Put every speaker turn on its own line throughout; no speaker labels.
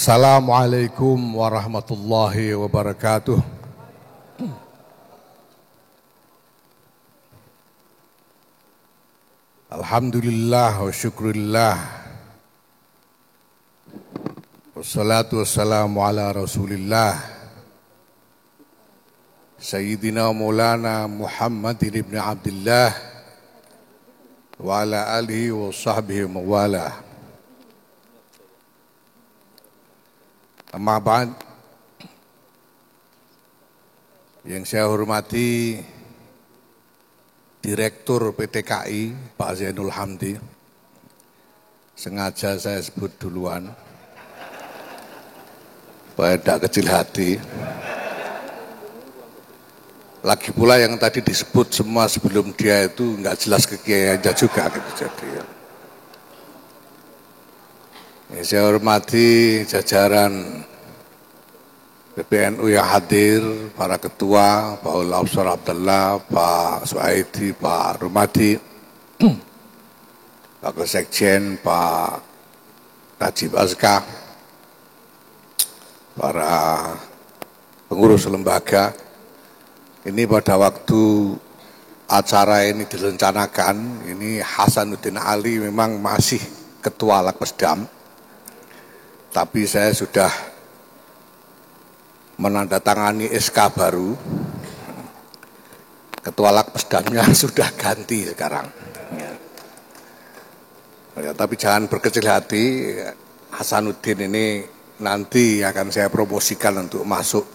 Assalamualaikum warahmatullahi wabarakatuh. Alhamdulillah wa syukurillah. Wassalatu wassalamu ala rasulillah Sayyidina Maulana Muhammadin ibn Abdullah wa ala alihi wa sahbihi mawala. Amma ba'd, yang saya hormati Direktur PT KAI Pak Zainul Hamdi, sengaja saya sebut duluan supaya tidak kecil hati. Lagi pula yang tadi disebut semua sebelum dia itu nggak jelas kekiaiannya juga gitu. Jadi saya hormati jajaran PBNU yang hadir, para ketua, Pak Ulafsar Abdullah, Pak Suaidi, Pak Rumadi, Pak Sekjen, Pak Najib Azka, para pengurus lembaga. Ini pada waktu acara ini direncanakan, ini Hasanuddin Ali memang masih ketua Lakpesdam. Tapi saya sudah menandatangani SK baru, ketua Lakpesdamnya sudah ganti sekarang. Ya, tapi jangan berkecil hati, Hasanuddin ini nanti akan saya promosikan untuk masuk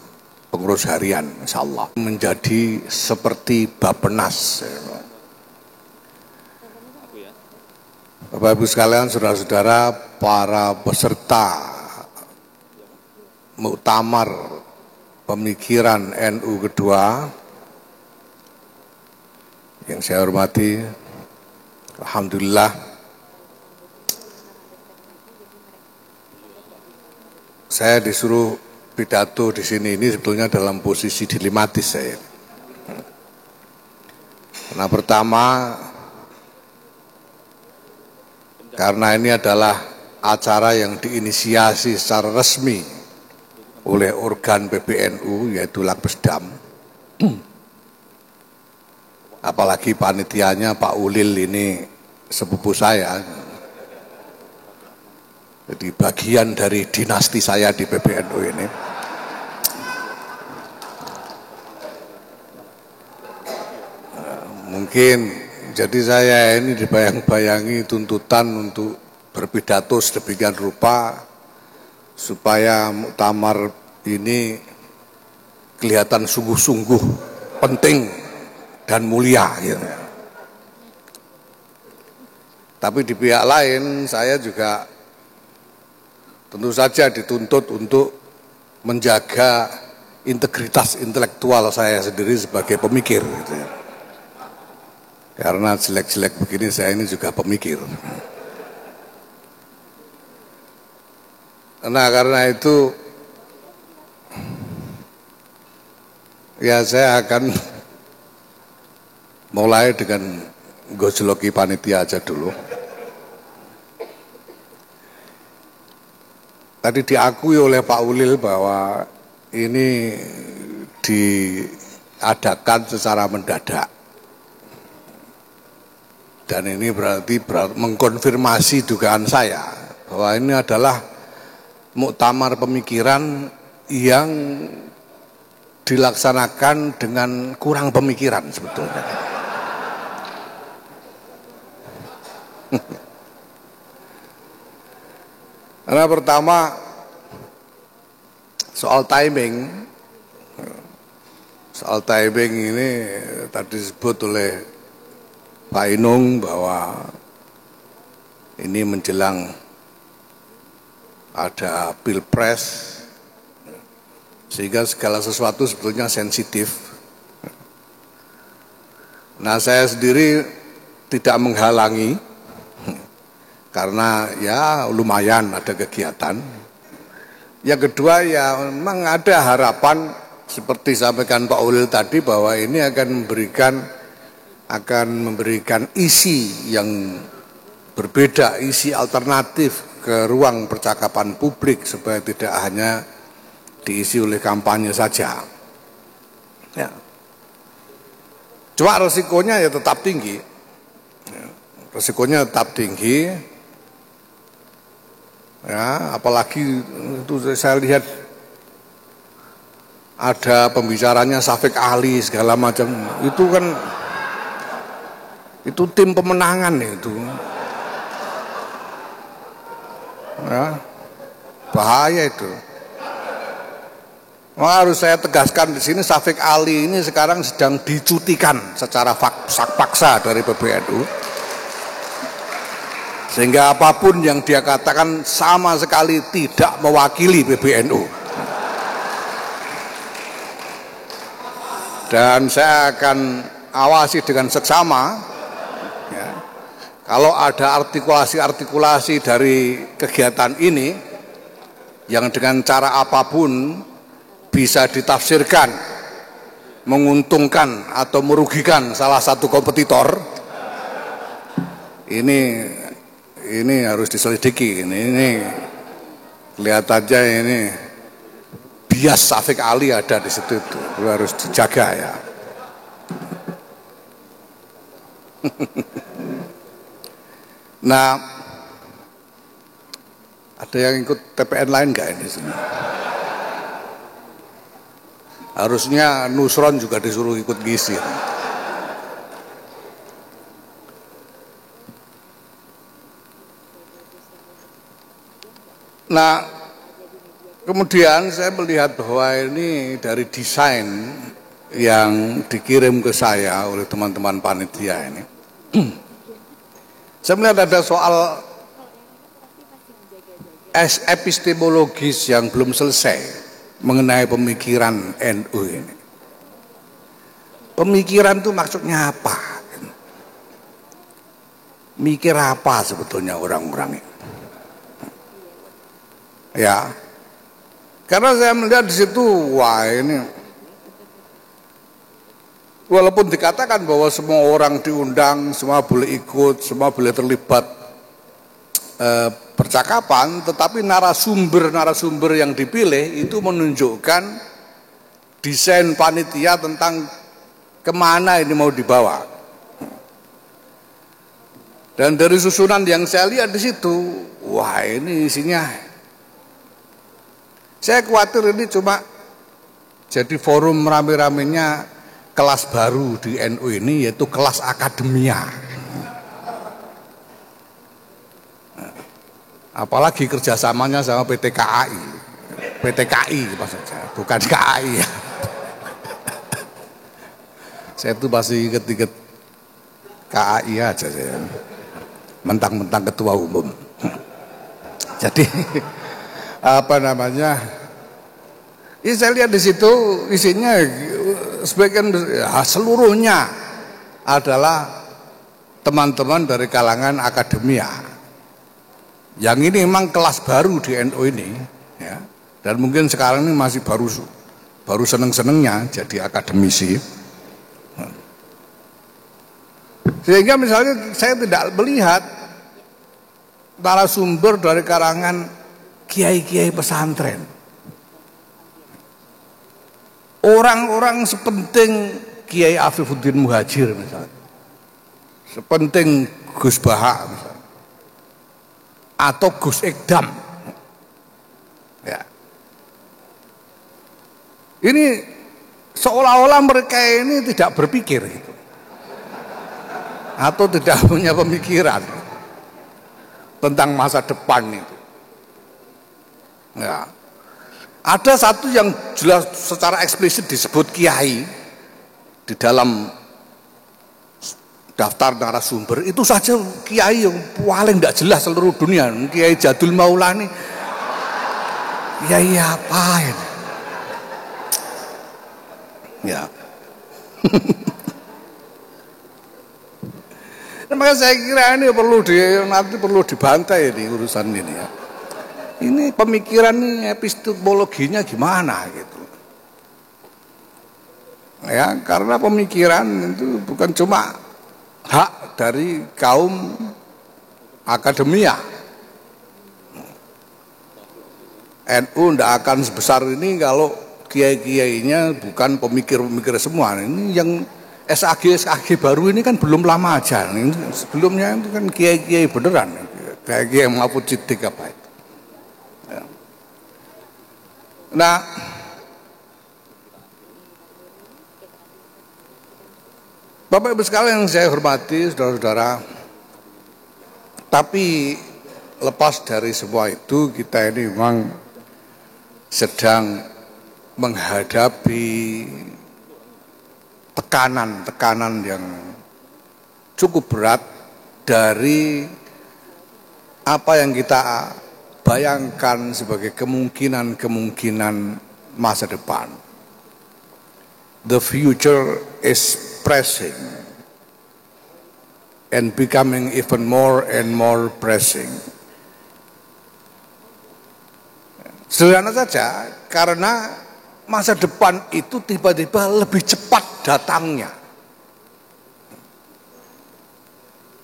pengurus harian, insya Allah. Menjadi seperti Bappenas. Bapak Ibu sekalian, saudara-saudara, para peserta muktamar pemikiran NU kedua yang saya hormati, alhamdulillah saya disuruh pidato di sini ini sebetulnya dalam posisi dilematis saya. Karena pertama, karena ini adalah acara yang diinisiasi secara resmi oleh organ PBNU yaitu Lakpesdam. Apalagi panitianya Pak Ulil ini sepupu saya. Jadi bagian dari dinasti saya di PBNU ini. Mungkin jadi saya ini dibayang-bayangi tuntutan untuk berpidato sedemikian rupa supaya muktamar ini kelihatan sungguh-sungguh penting dan mulia gitu. Tapi di pihak lain saya juga tentu saja dituntut untuk menjaga integritas intelektual saya sendiri sebagai pemikir gitu ya. Karena jelek-jelek begini saya ini juga pemikir. Nah karena itu ya saya akan mulai dengan gojloki panitia aja dulu. Tadi diakui oleh Pak Ulil bahwa ini diadakan secara mendadak. Dan ini berarti mengkonfirmasi dugaan saya bahwa ini adalah muktamar pemikiran yang dilaksanakan dengan kurang pemikiran sebetulnya. Karena pertama soal timing ini tadi disebut oleh Pak Inung bahwa ini menjelang ada pilpres sehingga segala sesuatu sebetulnya sensitif. Nah saya sendiri tidak menghalangi karena ya lumayan ada kegiatan. Yang kedua ya memang ada harapan seperti sampaikan Pak Ulil tadi bahwa ini akan memberikan isi yang berbeda, isi alternatif ke ruang percakapan publik supaya tidak hanya diisi oleh kampanye saja. Ya. Cuma resikonya ya tetap tinggi. Ya. Resikonya tetap tinggi. Ya, apalagi itu saya lihat ada pembicaranya Syafiq Ali segala macam. Itu kan itu tim pemenangan itu. Ya, bahaya itu. Harus saya tegaskan di sini, Syafiq Ali ini sekarang sedang dicutikan secara paksa dari PBNU, sehingga apapun yang dia katakan sama sekali tidak mewakili PBNU. Dan saya akan awasi dengan seksama. Ya, kalau ada artikulasi-artikulasi dari kegiatan ini yang dengan cara apapun bisa ditafsirkan menguntungkan atau merugikan salah satu kompetitor, ini harus diselidiki. Ini lihat aja, ini bias Syafiq Ali ada di situ, itu harus dijaga ya. Nah, ada yang ikut TPN lain nggak ini sini? Harusnya Nusron juga disuruh ikut ngisi. Nah, kemudian saya melihat bahwa ini dari desain yang dikirim ke saya oleh teman-teman panitia ini. Saya melihat ada soal epistemologis yang belum selesai mengenai pemikiran NU ini. Pemikiran itu maksudnya apa? Mikir apa sebetulnya orang-orang ini? Ya, karena saya melihat di situ, wah ini, walaupun dikatakan bahwa semua orang diundang, semua boleh ikut, semua boleh terlibat percakapan, tetapi narasumber yang dipilih itu menunjukkan desain panitia tentang kemana ini mau dibawa. Dan dari susunan yang saya lihat di situ, wah ini isinya, saya khawatir ini cuma jadi forum rame-ramenya kelas baru di NU ini, yaitu kelas akademia. Apalagi kerjasamanya sama PT KAI maksudnya, bukan KAI ya. Saya tuh masih inget-inget KAI aja saya, mentang-mentang ketua umum. Jadi apa namanya? Ini saya lihat di situ isinya sebagian seluruhnya adalah teman-teman dari kalangan akademia. Yang ini memang kelas baru di NU ini, ya, dan mungkin sekarang ini masih baru seneng-senengnya jadi akademisi. Sehingga misalnya saya tidak melihat narasumber dari kalangan kiai-kiai pesantren, orang-orang sepenting Kiai Afifuddin Muhajir misalnya, sepenting Gus Baha misalnya, atau Gus Ekdam, ya. Ini seolah-olah mereka ini tidak berpikir gitu, atau tidak punya pemikiran tentang masa depan itu. Ya. Ada satu yang jelas secara eksplisit disebut kiai di dalam daftar narasumber, itu saja kiai yang paling tidak jelas seluruh dunia, Kiai Jadul Maulani. Kiai apa ini? Ya. Maka saya kira ini nanti perlu dibantai ini urusan ini ya. Ini pemikiran ini epistemologinya gimana gitu. Ya, karena pemikiran itu bukan cuma hak dari kaum akademia, NU tidak akan sebesar ini kalau kiai-kiainya bukan pemikir-pemikir semua. Ini yang SAG baru ini kan belum lama aja. Ini sebelumnya itu kan kiai-kiai beneran, kiai-kiai Mahfud Siddiq apa itu. Ya. Nah, Bapak Ibu sekalian yang saya hormati, saudara-saudara, tapi lepas dari semua itu kita ini memang sedang menghadapi tekanan yang cukup berat dari apa yang kita bayangkan sebagai kemungkinan masa depan. The future is pressing and becoming even more and more pressing. Sederhana saja, karena masa depan itu tiba-tiba lebih cepat datangnya.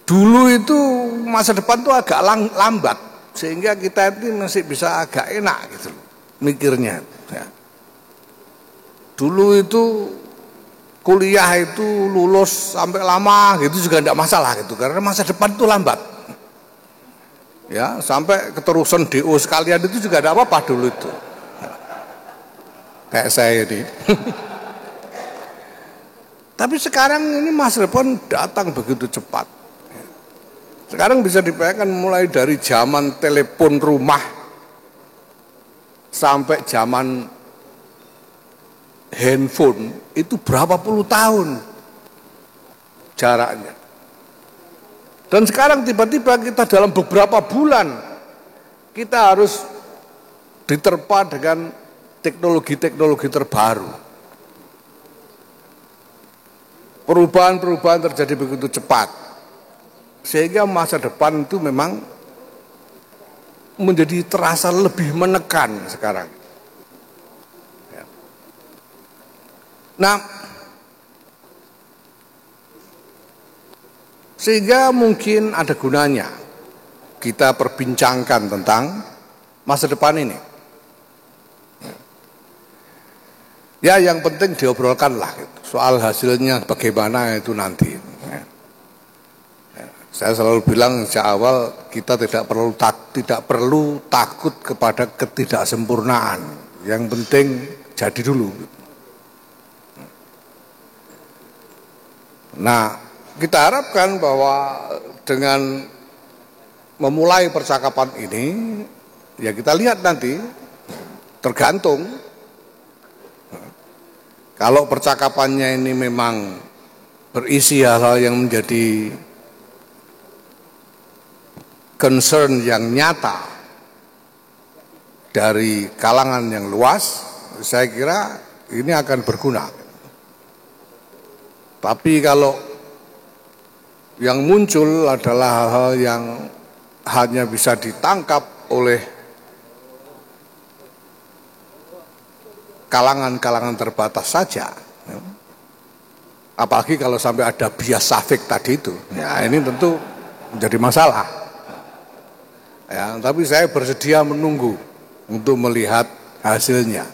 Dulu itu masa depan itu agak lambat, sehingga kita itu masih bisa agak enak gitu mikirnya. Ya. Dulu itu kuliah itu lulus sampai lama gitu juga tidak masalah gitu, karena masa depan itu lambat. Ya, sampai keterusan DO sekalian itu juga tidak apa-apa dulu itu. Kayak saya ini. Tapi sekarang ini masa depan datang begitu cepat. Sekarang bisa dibayangkan mulai dari zaman telepon rumah sampai zaman handphone itu berapa puluh tahun jaraknya. Dan sekarang tiba-tiba kita dalam beberapa bulan kita harus diterpa dengan teknologi-teknologi terbaru. Perubahan-perubahan terjadi begitu cepat, sehingga masa depan itu memang menjadi terasa lebih menekan sekarang. Nah, sehingga mungkin ada gunanya kita perbincangkan tentang masa depan ini. Ya, yang penting diobrolkanlah gitu. Soal hasilnya bagaimana itu nanti. Saya selalu bilang sejak awal kita tidak perlu takut kepada ketidaksempurnaan. Yang penting jadi dulu. Nah, kita harapkan bahwa dengan memulai percakapan ini, ya kita lihat nanti, tergantung. Kalau percakapannya ini memang berisi hal-hal yang menjadi concern yang nyata dari kalangan yang luas, saya kira ini akan berguna. Tapi kalau yang muncul adalah hal-hal yang hanya bisa ditangkap oleh kalangan-kalangan terbatas saja, apalagi kalau sampai ada bias safik tadi itu, ya ini tentu menjadi masalah. Ya, tapi saya bersedia menunggu untuk melihat hasilnya.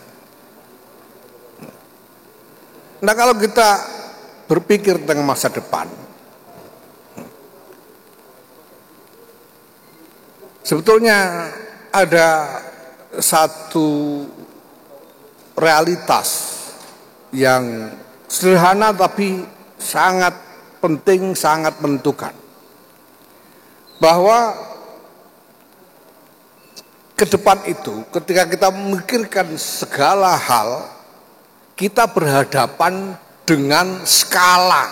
Nah, kalau kita berpikir tentang masa depan, sebetulnya ada satu realitas yang sederhana tapi sangat penting, sangat menentukan, bahwa ke depan itu ketika kita memikirkan segala hal, kita berhadapan dengan skala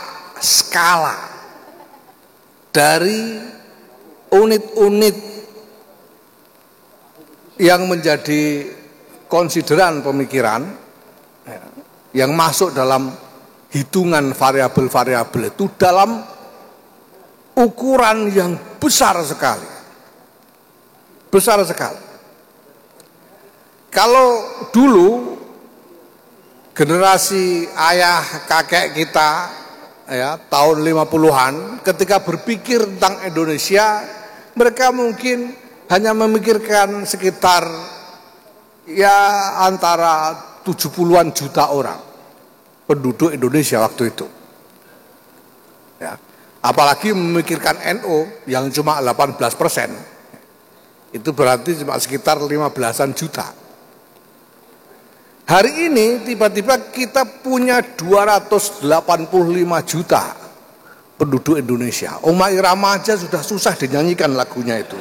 dari unit-unit yang menjadi konsideran pemikiran yang masuk dalam hitungan variabel-variabel itu dalam ukuran yang besar sekali. Besar sekali. Kalau dulu generasi ayah kakek kita ya tahun 50-an ketika berpikir tentang Indonesia, mereka mungkin hanya memikirkan sekitar ya antara 70-an juta orang penduduk Indonesia waktu itu. Ya. Apalagi memikirkan NU yang cuma 18%, itu berarti cuma sekitar 15-an juta. Hari ini tiba-tiba kita punya 285 juta penduduk Indonesia. Oma Irama aja sudah susah dinyanyikan lagunya itu.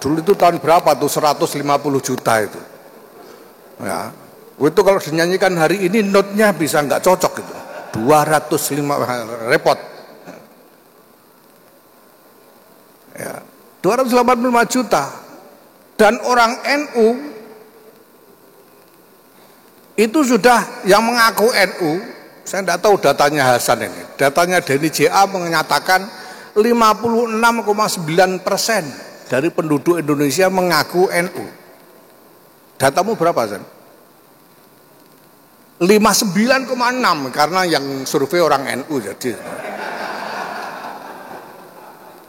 Dulu itu tahun berapa tuh 150 juta itu. Ya, itu kalau dinyanyikan hari ini notnya bisa nggak cocok itu. 205 repot. Ya, 285 juta. Dan orang NU itu sudah yang mengaku NU, saya tidak tahu datanya Hasan ini. Datanya Denny JA menyatakan 56,9% dari penduduk Indonesia mengaku NU. Datamu berapa, Hasan? 59,6 karena yang survei orang NU, jadi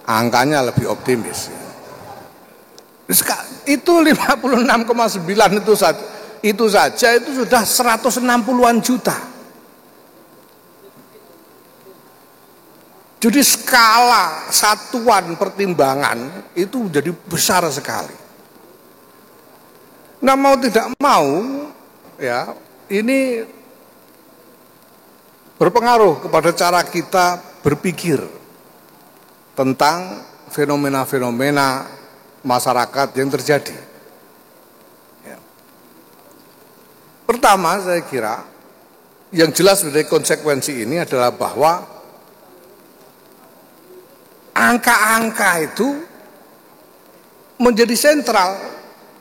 angkanya lebih optimis. Itu 56,9 itu saja itu sudah 160-an juta. Jadi skala satuan pertimbangan itu jadi besar sekali. Nah, mau tidak mau ya, ini berpengaruh kepada cara kita berpikir tentang fenomena-fenomena masyarakat yang terjadi. Pertama, saya kira yang jelas dari konsekuensi ini adalah bahwa angka-angka itu menjadi sentral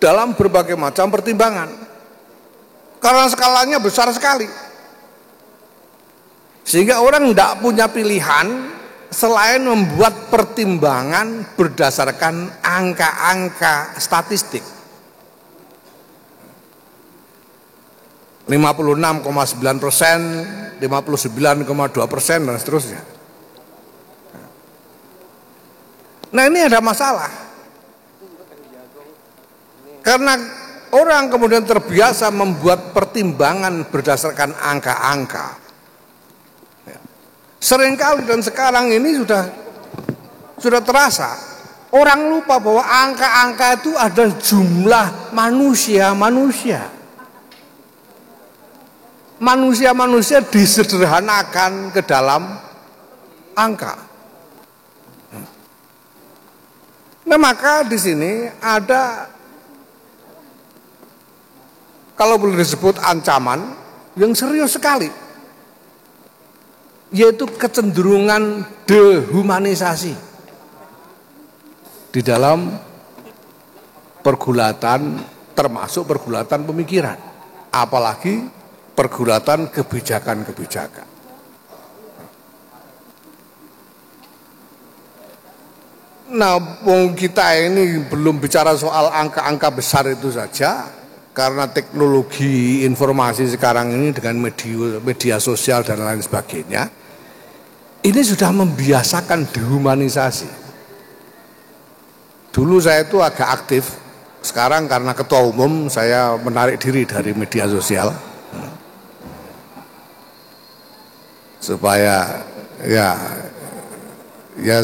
dalam berbagai macam pertimbangan karena skalanya besar sekali, sehingga orang tidak punya pilihan selain membuat pertimbangan berdasarkan angka-angka statistik. 56,9%, 59,2% dan seterusnya. Nah, ini ada masalah. Karena orang kemudian terbiasa membuat pertimbangan berdasarkan angka-angka. Seringkali dan sekarang ini sudah terasa. Orang lupa bahwa angka-angka itu ada jumlah manusia-manusia. Manusia-manusia disederhanakan ke dalam angka. Nah, maka di sini ada, kalau boleh disebut, ancaman yang serius sekali, yaitu kecenderungan dehumanisasi di dalam pergulatan, termasuk pergulatan pemikiran, apalagi pergulatan kebijakan-kebijakan. Nah, kita ini belum bicara soal angka-angka besar itu saja, karena teknologi informasi sekarang ini dengan media sosial dan lain sebagainya, ini sudah membiasakan dehumanisasi. Dulu saya itu agak aktif, sekarang karena ketua umum saya menarik diri dari media sosial. Supaya ya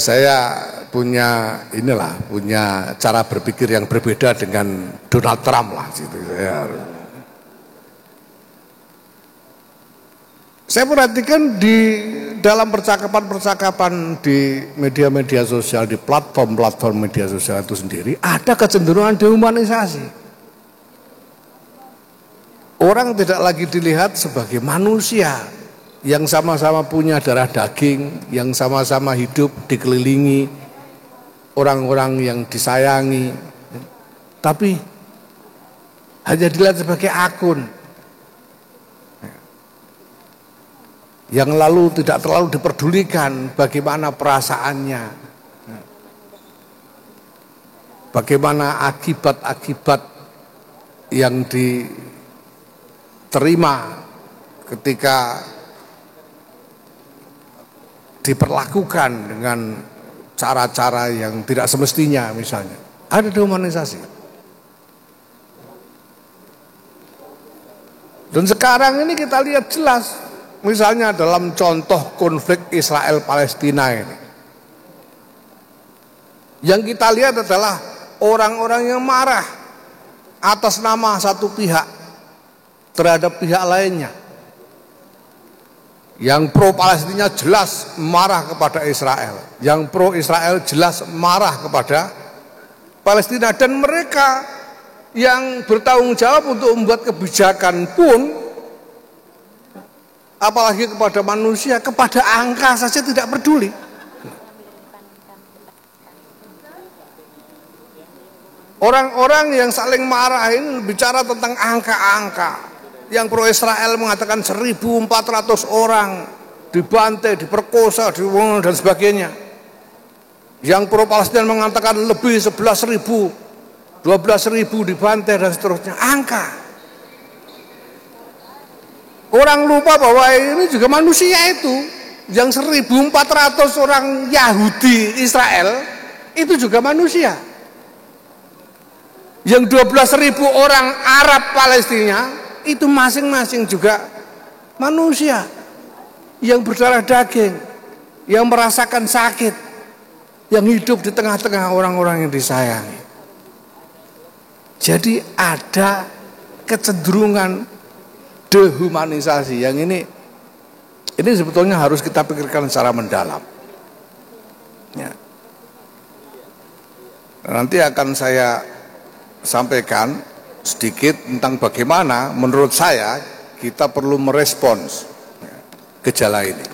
saya punya cara berpikir yang berbeda dengan Donald Trump lah gitu. Saya perhatikan di dalam percakapan-percakapan di media-media sosial, di platform-platform media sosial itu sendiri ada kecenderungan dehumanisasi. Orang tidak lagi dilihat sebagai manusia yang sama-sama punya darah daging, yang sama-sama hidup dikelilingi orang-orang yang disayangi, tapi hanya dilihat sebagai akun yang lalu tidak terlalu diperdulikan bagaimana perasaannya, bagaimana akibat-akibat yang diterima ketika diperlakukan dengan cara-cara yang tidak semestinya. Misalnya ada dehumanisasi. Dan sekarang ini kita lihat jelas, misalnya dalam contoh konflik Israel-Palestina ini. Yang kita lihat adalah orang-orang yang marah atas nama satu pihak terhadap pihak lainnya. Yang pro Palestina jelas marah kepada Israel, yang pro Israel jelas marah kepada Palestina, dan mereka yang bertanggung jawab untuk membuat kebijakan pun, apalagi kepada manusia, kepada angka saja tidak peduli. Orang-orang yang saling marah ini bicara tentang angka-angka. Yang pro Israel mengatakan 1.400 orang dibantai, diperkosa, dan sebagainya. Yang pro Palestina mengatakan lebih 11.000, 12.000 dibantai dan seterusnya. Angka. Orang lupa bahwa ini juga manusia itu. Yang 1.400 orang Yahudi Israel itu juga manusia. Yang 12.000 orang Arab Palestina itu masing-masing juga manusia yang berdarah daging, yang merasakan sakit, yang hidup di tengah-tengah orang-orang yang disayangi. Jadi ada kecenderungan dehumanisasi yang ini sebetulnya harus kita pikirkan secara mendalam. Ya. Nanti akan saya sampaikan sedikit tentang bagaimana menurut saya kita perlu merespons gejala ini.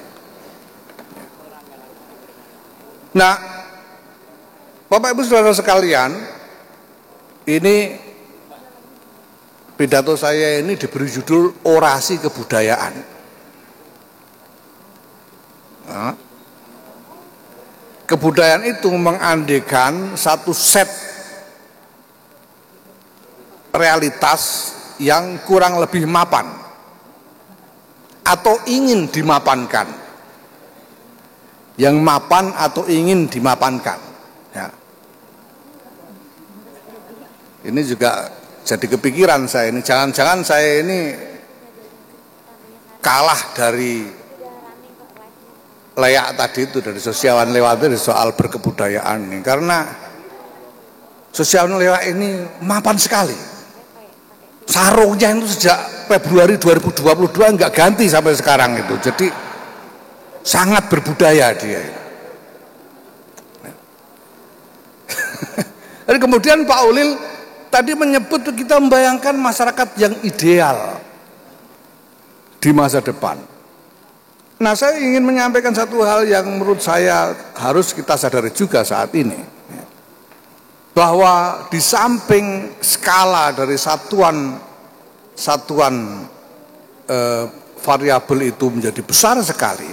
Nah, Bapak Ibu Saudara sekalian, ini pidato saya ini diberi judul orasi kebudayaan. Nah, kebudayaan itu mengandekan satu set realitas yang kurang lebih mapan atau ingin dimapankan, yang mapan atau ingin dimapankan. Ya. Ini juga jadi kepikiran saya ini, jangan-jangan saya ini kalah dari Leak tadi itu, dari sosiawan lewat dari soal berkebudayaan ini, karena sosiawan lewat ini mapan sekali. Sarungnya itu sejak Februari 2022 nggak ganti sampai sekarang itu, jadi sangat berbudaya dia. Dan kemudian Pak Ulil tadi menyebut kita membayangkan masyarakat yang ideal di masa depan. Nah, saya ingin menyampaikan satu hal yang menurut saya harus kita sadari juga saat ini, bahwa di samping skala dari satuan variabel itu menjadi besar sekali,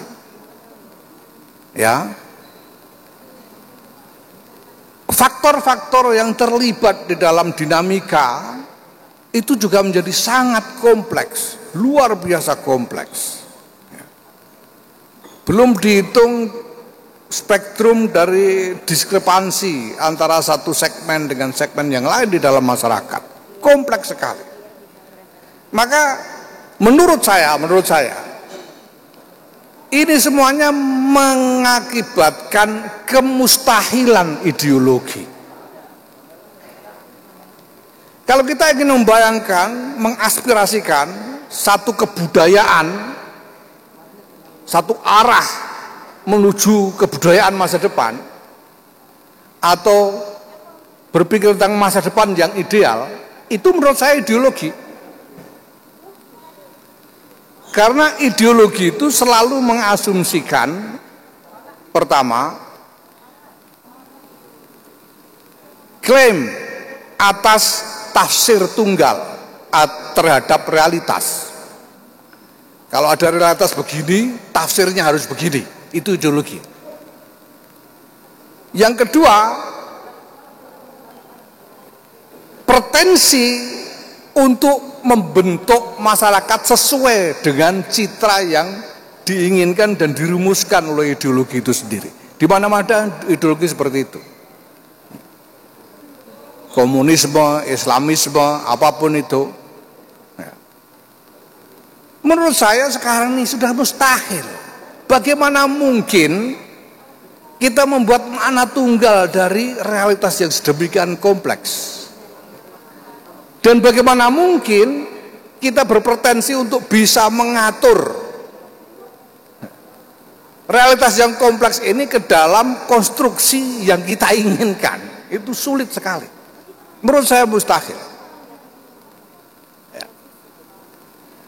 ya, faktor-faktor yang terlibat di dalam dinamika itu juga menjadi sangat kompleks, luar biasa kompleks. Belum dihitung spektrum dari diskrepansi antara satu segmen dengan segmen yang lain di dalam masyarakat. Kompleks sekali. Maka menurut saya ini semuanya mengakibatkan kemustahilan ideologi. Kalau kita ingin membayangkan, mengaspirasikan satu kebudayaan, satu arah menuju kebudayaan masa depan, atau berpikir tentang masa depan yang ideal, itu menurut saya ideologi. Karena ideologi itu selalu mengasumsikan, pertama, klaim atas tafsir tunggal terhadap realitas. Kalau ada realitas begini, tafsirnya harus begini. Itu ideologi. Yang kedua, pretensi untuk membentuk masyarakat sesuai dengan citra yang diinginkan dan dirumuskan oleh ideologi itu sendiri. Di mana-mana ideologi seperti itu. Komunisme, Islamisme, apapun itu. Menurut saya sekarang ini sudah mustahil. Bagaimana mungkin kita membuat anak tunggal dari realitas yang sedemikian kompleks? Dan bagaimana mungkin kita berpretensi untuk bisa mengatur realitas yang kompleks ini ke dalam konstruksi yang kita inginkan? Itu sulit sekali. Menurut saya mustahil. Ya.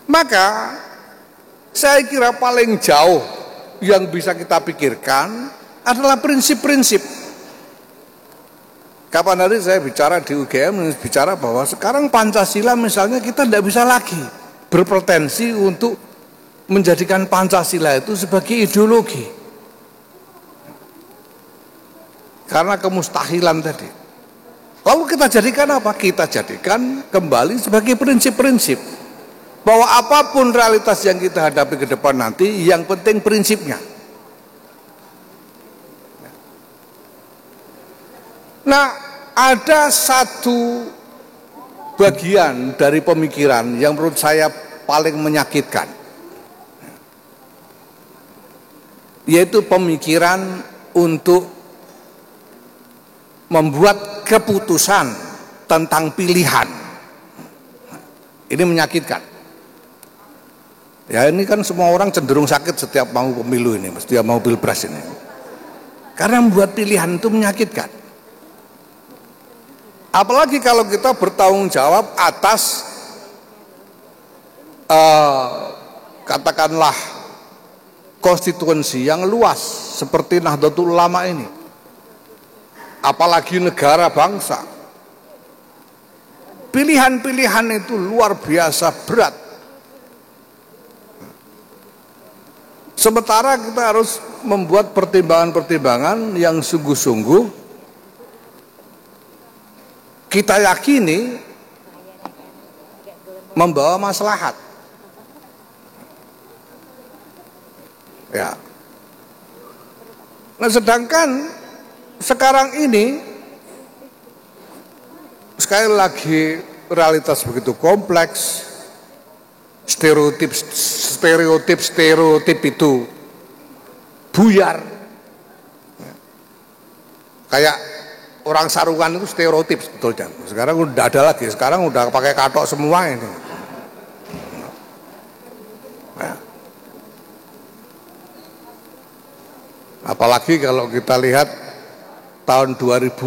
Maka saya kira paling jauh yang bisa kita pikirkan adalah prinsip-prinsip. Kapan hari saya bicara di UGM, bicara bahwa sekarang Pancasila misalnya kita tidak bisa lagi berpretensi untuk menjadikan Pancasila itu sebagai ideologi. Karena kemustahilan tadi. Lalu kita jadikan apa? Kita jadikan kembali sebagai prinsip-prinsip. Bahwa apapun realitas yang kita hadapi ke depan nanti, yang penting prinsipnya. Nah, ada satu bagian dari pemikiran yang menurut saya paling menyakitkan, yaitu pemikiran untuk membuat keputusan tentang pilihan. Ini menyakitkan. Ya, ini kan semua orang cenderung sakit setiap mau pemilu ini, setiap mau pilpres ini. Karena membuat pilihan itu menyakitkan. Apalagi kalau kita bertanggung jawab atas katakanlah konstituensi yang luas seperti Nahdlatul Ulama ini. Apalagi negara bangsa. Pilihan-pilihan itu luar biasa berat. Sementara kita harus membuat pertimbangan-pertimbangan yang sungguh-sungguh kita yakini membawa maslahat. Ya. Nah, sedangkan sekarang ini sekali lagi realitas begitu kompleks, stereotip itu buyar. Kayak orang sarungan itu stereotip sebetulnya. Sekarang udah ada lagi, sekarang udah pakai katok semua ini. Nah. Apalagi kalau kita lihat tahun 2005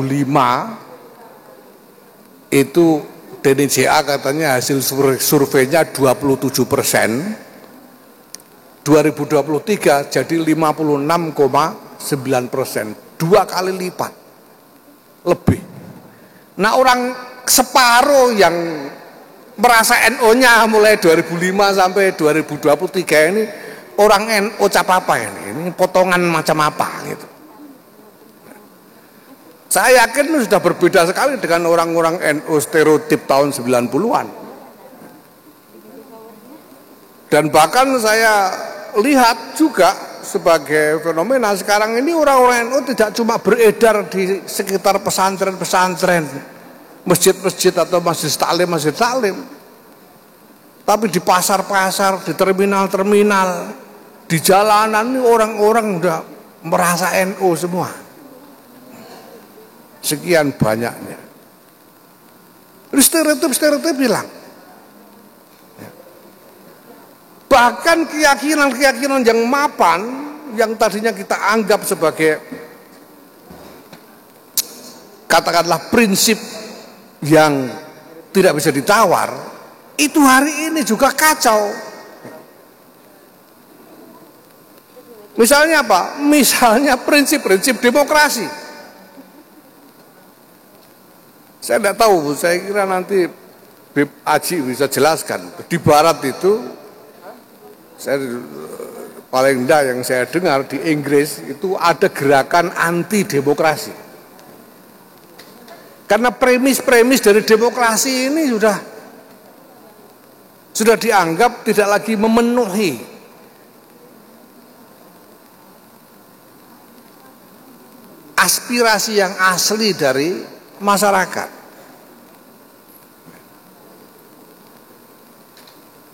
itu DNJA katanya hasil surveinya 27%, 2023 jadi 56,9%, 2 kali lipat lebih. Nah, orang separuh yang merasa NO-nya mulai 2005 sampai 2023 ini orang NO cap apa ini potongan macam apa gitu. Saya yakin sudah berbeda sekali dengan orang-orang NU stereotip tahun 90-an. Dan bahkan saya lihat juga sebagai fenomena sekarang ini orang-orang NU tidak cuma beredar di sekitar pesantren-pesantren, masjid-masjid atau masjid taklim, tapi di pasar-pasar, di terminal-terminal, di jalanan ini orang-orang udah merasa NU semua. Sekian banyaknya. Stereotip bilang. Bahkan keyakinan-keyakinan yang mapan, yang tadinya kita anggap sebagai katakanlah prinsip yang tidak bisa ditawar, itu hari ini juga kacau. Misalnya apa? Misalnya prinsip-prinsip demokrasi. Saya tidak tahu, saya kira nanti Bib Aji bisa jelaskan. Di barat itu, saya paling enggak yang saya dengar di Inggris itu ada gerakan anti demokrasi. Karena premis-premis dari demokrasi ini sudah dianggap tidak lagi memenuhi aspirasi yang asli dari masyarakat.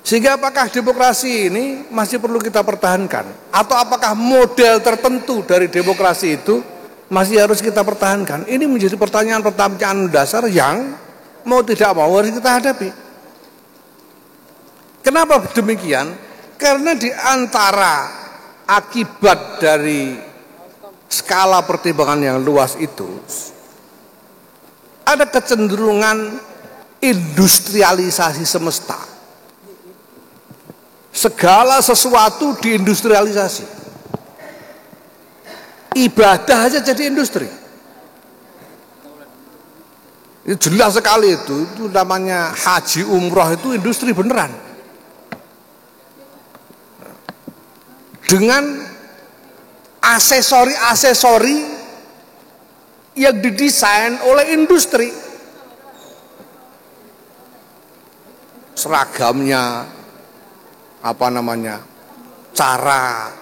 Sehingga apakah demokrasi ini masih perlu kita pertahankan? Atau apakah model tertentu dari demokrasi itu masih harus kita pertahankan? Ini menjadi pertanyaan dasar yang mau tidak mau harus kita hadapi. Kenapa demikian? Karena di antara akibat dari skala pertimbangan yang luas itu ada kecenderungan industrialisasi semesta. Segala sesuatu diindustrialisasi. Ibadah aja jadi industri. Itu jelas sekali itu namanya haji umroh itu industri beneran. Dengan aksesori-aksesori yang didesain oleh industri. Seragamnya, cara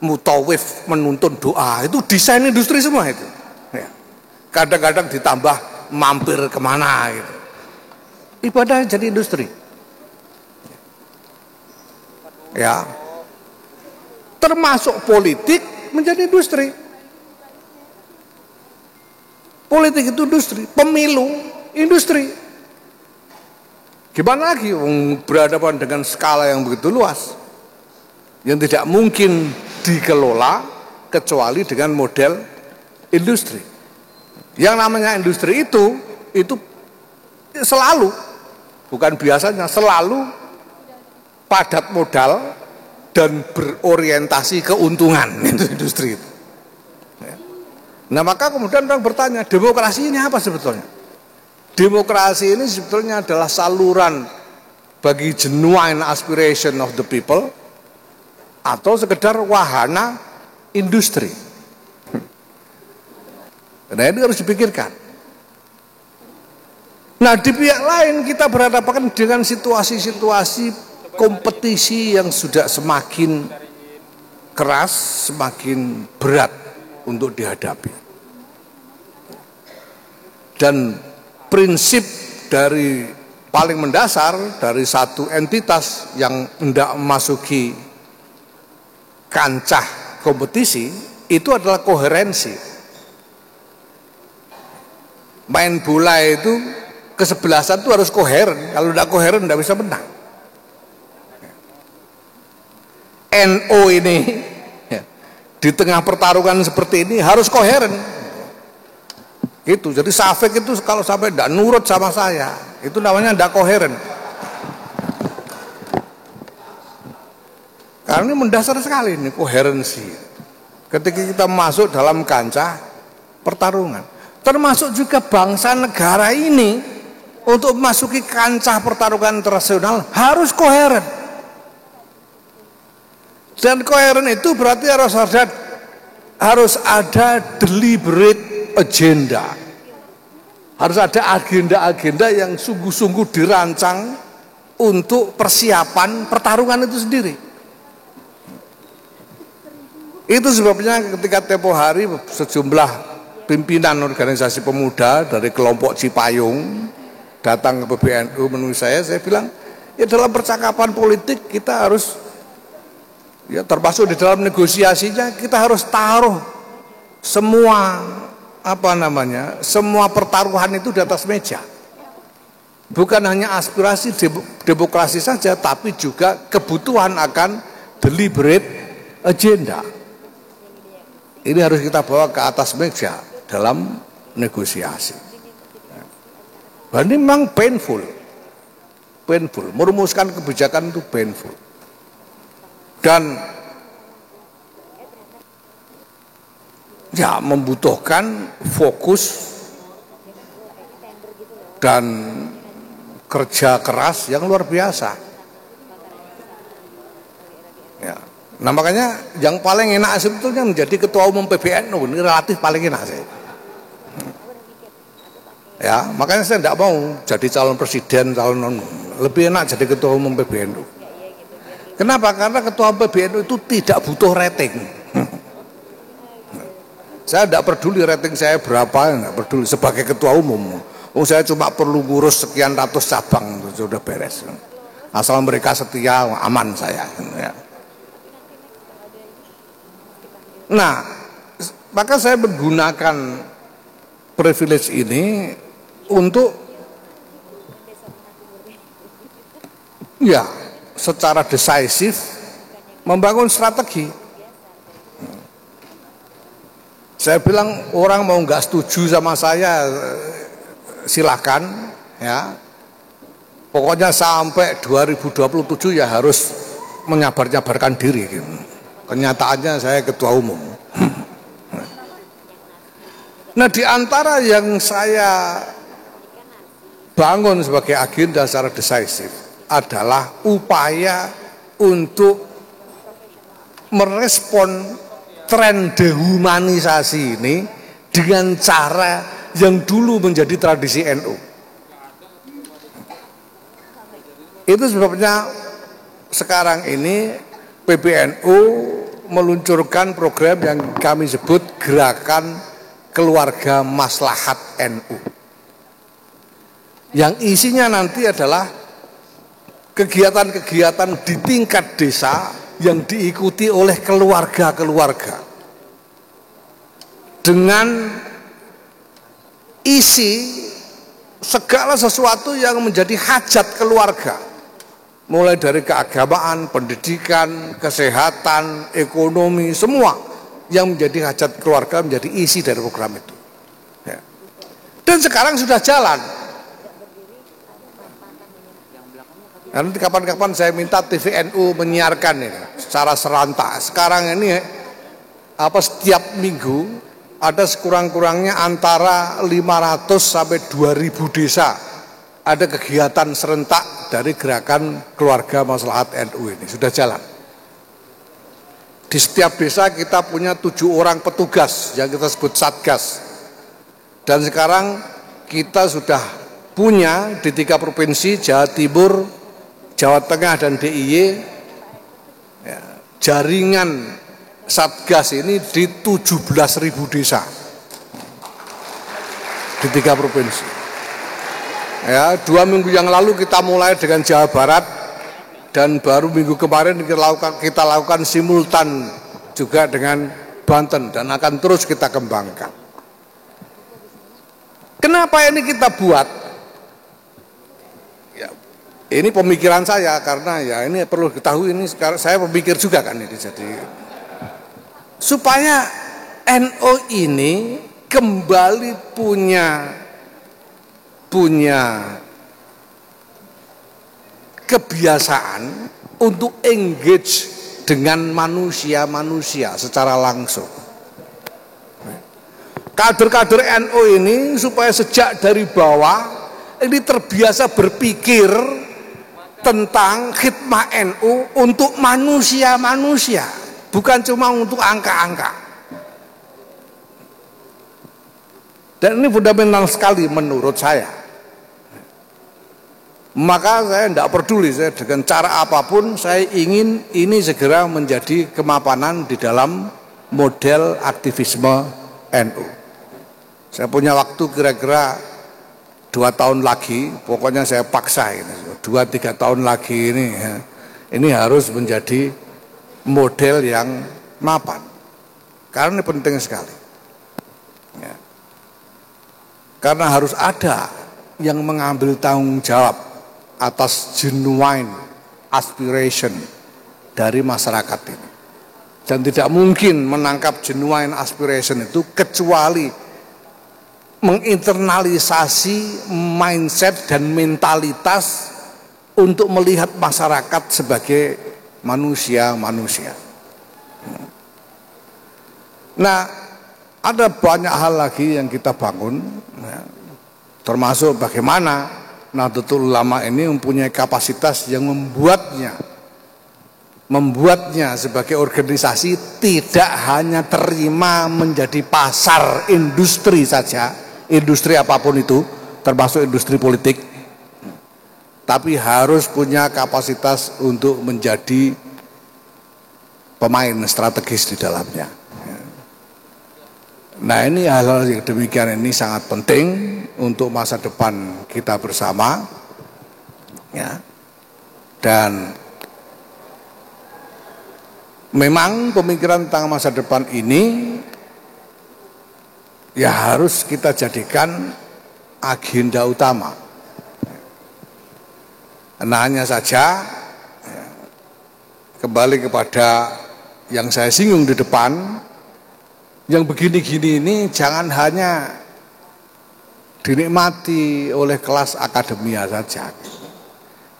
mutawif menuntun doa itu desain industri semua itu. Kadang-kadang ditambah mampir kemana gitu. Ibadah jadi industri. Ya, termasuk politik menjadi industri. Politik itu industri, pemilu industri. Gimana lagi berhadapan dengan skala yang begitu luas yang tidak mungkin dikelola kecuali dengan model industri. Yang namanya industri itu selalu, bukan biasanya, selalu padat modal dan berorientasi keuntungan. Itu industri itu. Nah, maka kemudian orang bertanya, demokrasi ini apa sebetulnya? Demokrasi ini sebetulnya adalah saluran bagi genuine aspiration of the people atau sekedar wahana industri. Nah, ini harus dipikirkan. Nah, di pihak lain kita berhadapan dengan situasi-situasi kompetisi yang sudah semakin keras, semakin berat untuk dihadapi. Dan prinsip dari paling mendasar dari satu entitas yang hendak memasuki kancah kompetisi itu adalah koherensi. Main bola itu kesebelasan itu harus koheren. Kalau tidak koheren tidak bisa menang. NO ini di tengah pertarungan seperti ini harus koheren. Itu jadi Safek itu kalau sampai tidak nurut sama saya itu namanya tidak koheren. Karena ini mendasar sekali ini koherensi ketika kita masuk dalam kancah pertarungan. Termasuk juga bangsa negara ini untuk memasuki kancah pertarungan internasional harus koheren. Dan koheren itu berarti harus ada deliberate agenda. Harus ada agenda-agenda yang sungguh-sungguh dirancang untuk persiapan pertarungan itu sendiri. Itu sebabnya ketika tempo hari sejumlah pimpinan organisasi pemuda dari kelompok Cipayung datang ke PBNU menemui saya bilang, ya dalam percakapan politik kita harus, ya termasuk di dalam negosiasinya kita harus taruh semua semua pertaruhan itu di atas meja. Bukan hanya aspirasi demokrasi saja, tapi juga kebutuhan akan deliberate agenda. Ini harus kita bawa ke atas meja dalam negosiasi. Ini memang painful. Merumuskan kebijakan itu painful. Dan ya membutuhkan fokus dan kerja keras yang luar biasa. Ya. Nah makanya yang paling enak sebetulnya menjadi ketua umum PBNU ini relatif paling enak saya. Ya makanya saya tidak mau jadi calon presiden, lebih enak jadi ketua umum PBNU. Kenapa? Karena ketua umum PBNU itu tidak butuh rating. Saya tidak peduli rating saya berapa, tidak peduli sebagai ketua umum. Saya cuma perlu ngurus sekian ratus cabang, sudah beres. Asal mereka setia, aman saya. Ya. Nah, maka saya menggunakan privilege ini untuk ya secara decisif membangun strategi. Saya bilang orang mau nggak setuju sama saya silakan ya. Pokoknya sampai 2027 ya harus menyabar-nyabarkan diri gitu. Kenyataannya saya ketua umum. Nah, di antara yang saya bangun sebagai agenda secara decisif adalah upaya untuk merespon tren dehumanisasi ini dengan cara yang dulu menjadi tradisi NU. Itu sebabnya sekarang ini PBNU meluncurkan program yang kami sebut Gerakan Keluarga Maslahat NU. Yang isinya nanti adalah kegiatan-kegiatan di tingkat desa yang diikuti oleh keluarga-keluarga. Dengan isi segala sesuatu yang menjadi hajat keluarga. Mulai dari keagamaan, pendidikan, kesehatan, ekonomi, semua yang menjadi hajat keluarga menjadi isi dari program itu. Ya. Dan sekarang sudah jalan. Nanti kapan-kapan saya minta TVNU menyiarkan ini secara serentak. Sekarang ini setiap minggu ada sekurang-kurangnya antara 500 sampai 2000 desa ada kegiatan serentak dari Gerakan Keluarga Maslahat NU ini sudah jalan. Di setiap desa kita punya 7 orang petugas yang kita sebut Satgas. Dan sekarang kita sudah punya di 3 provinsi, Jawa Timur, Jawa Tengah, dan DIY, ya, jaringan Satgas ini di 17.000 desa di 3 provinsi. Ya, 2 minggu yang lalu kita mulai dengan Jawa Barat dan baru minggu kemarin kita lakukan simultan juga dengan Banten dan akan terus kita kembangkan. Kenapa ini kita buat? Ya, ini pemikiran saya karena ya ini perlu diketahui ini sekarang saya pemikir juga kan ini jadi supaya NU ini kembali punya kebiasaan untuk engage dengan manusia-manusia secara langsung. Kader-kader NU ini supaya sejak dari bawah ini terbiasa berpikir tentang khidmah NU untuk manusia-manusia, bukan cuma untuk angka-angka. Dan ini fundamental sekali menurut saya. Maka saya tidak peduli saya dengan cara apapun, saya ingin ini segera menjadi kemapanan di dalam model aktivisme NU. Saya punya waktu kira-kira 2 tahun lagi, pokoknya saya paksa ini 2-3 tahun lagi ini harus menjadi model yang mapan. Karena ini penting sekali. Ya. Karena harus ada yang mengambil tanggung jawab atas genuine aspiration dari masyarakat ini. Dan tidak mungkin menangkap genuine aspiration itu kecuali menginternalisasi mindset dan mentalitas untuk melihat masyarakat sebagai manusia-manusia. Nah, ada banyak hal lagi yang kita bangun, ya, termasuk bagaimana Nahdlatul Ulama ini mempunyai kapasitas yang membuatnya sebagai organisasi tidak hanya terima menjadi pasar industri saja, industri apapun itu, termasuk industri politik, tapi harus punya kapasitas untuk menjadi pemain strategis di dalamnya. Nah, ini hal-hal yang demikian ini sangat penting untuk masa depan kita bersama. Ya. Dan memang pemikiran tentang masa depan ini ya harus kita jadikan agenda utama. Nah, hanya saja kembali kepada yang saya singgung di depan, yang begini-gini ini jangan hanya dinikmati oleh kelas akademia saja.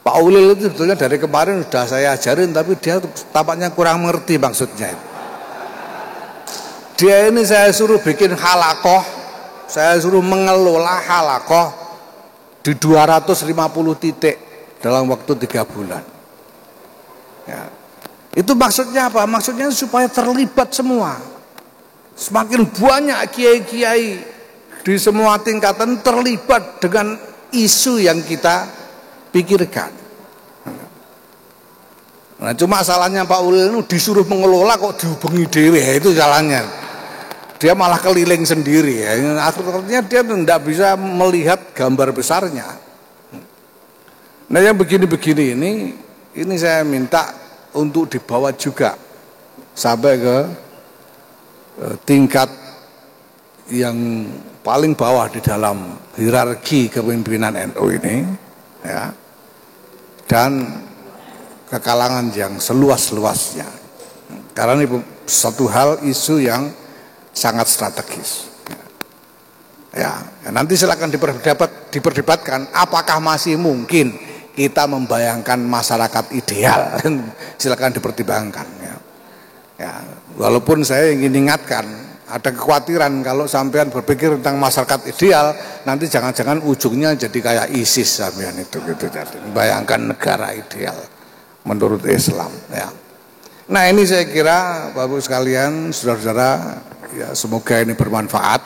Pak Ulil itu sebetulnya dari kemarin sudah saya ajarin, tapi dia tampaknya kurang mengerti maksudnya. Dia ini saya suruh bikin halakoh, saya suruh mengelola halakoh di 250 titik dalam waktu 3 bulan. Ya. Itu maksudnya apa? Maksudnya supaya terlibat semua. Semakin banyak kiai-kiai di semua tingkatan terlibat dengan isu yang kita pikirkan. Nah, cuma salahnya Pak Ulil itu disuruh mengelola kok dihubungi dewe, itu salahnya. Dia malah keliling sendiri. Akhirnya dia tidak bisa melihat gambar besarnya. Nah, yang begini-begini ini saya minta untuk dibawa juga sampai ke tingkat yang paling bawah di dalam hierarki kepemimpinan NU ini, ya, dan ke kalangan yang seluas-luasnya. Karena ini satu hal isu yang sangat strategis. Ya, nanti silakan diperdebatkan apakah masih mungkin kita membayangkan masyarakat ideal. Silakan dipertimbangkan. Ya, walaupun saya ingin ingatkan, ada kekhawatiran kalau sampean berpikir tentang masyarakat ideal, nanti jangan-jangan ujungnya jadi kayak ISIS sampean itu gitu. Jadi bayangkan negara ideal menurut Islam. Ya. Nah, ini saya kira Bapak sekalian, saudara-saudara, ya semoga ini bermanfaat.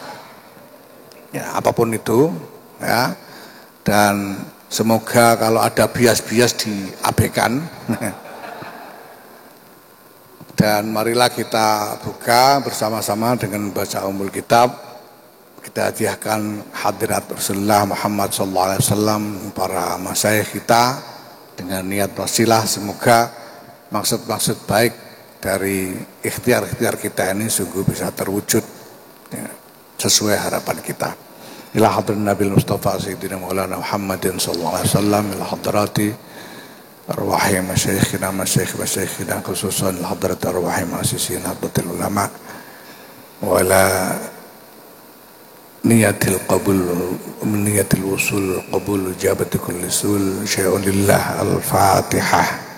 Ya, apapun itu, ya. Dan semoga kalau ada bias-bias diabaikan. Dan marilah kita buka bersama-sama dengan baca Ummul Kitab. Kita hadiahkan hadirat Rasulullah Muhammad SAW, para masyayikh kita, dengan niat wasilah semoga maksud-maksud baik dari ikhtiar-ikhtiar kita ini sungguh bisa terwujud, ya, sesuai harapan kita. Ila hadrin Nabi Mustafa Sayyidina Maulana Muhammadin sallallahu alaihi wasallam, ila hadrati arwahi masyayikhina khususan hadrat arwahi ma'asisin hadratul ulama wa ala niyatil qabul niyatil wusul qabul ijabati kulli sul syai'un lillah. Al-Fatihah.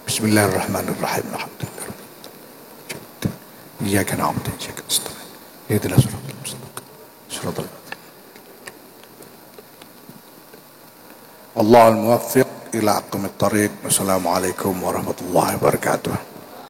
Bismillahirrahmanirrahim. Alhamdulillah. Iyyaka na'budu wa iyyaka nasta'in. Ihdinas siratal mustaqim. Siratal Allahul muwaffiq ila aqwamit thariq. Wassalamualaikum warahmatullahi wabarakatuh.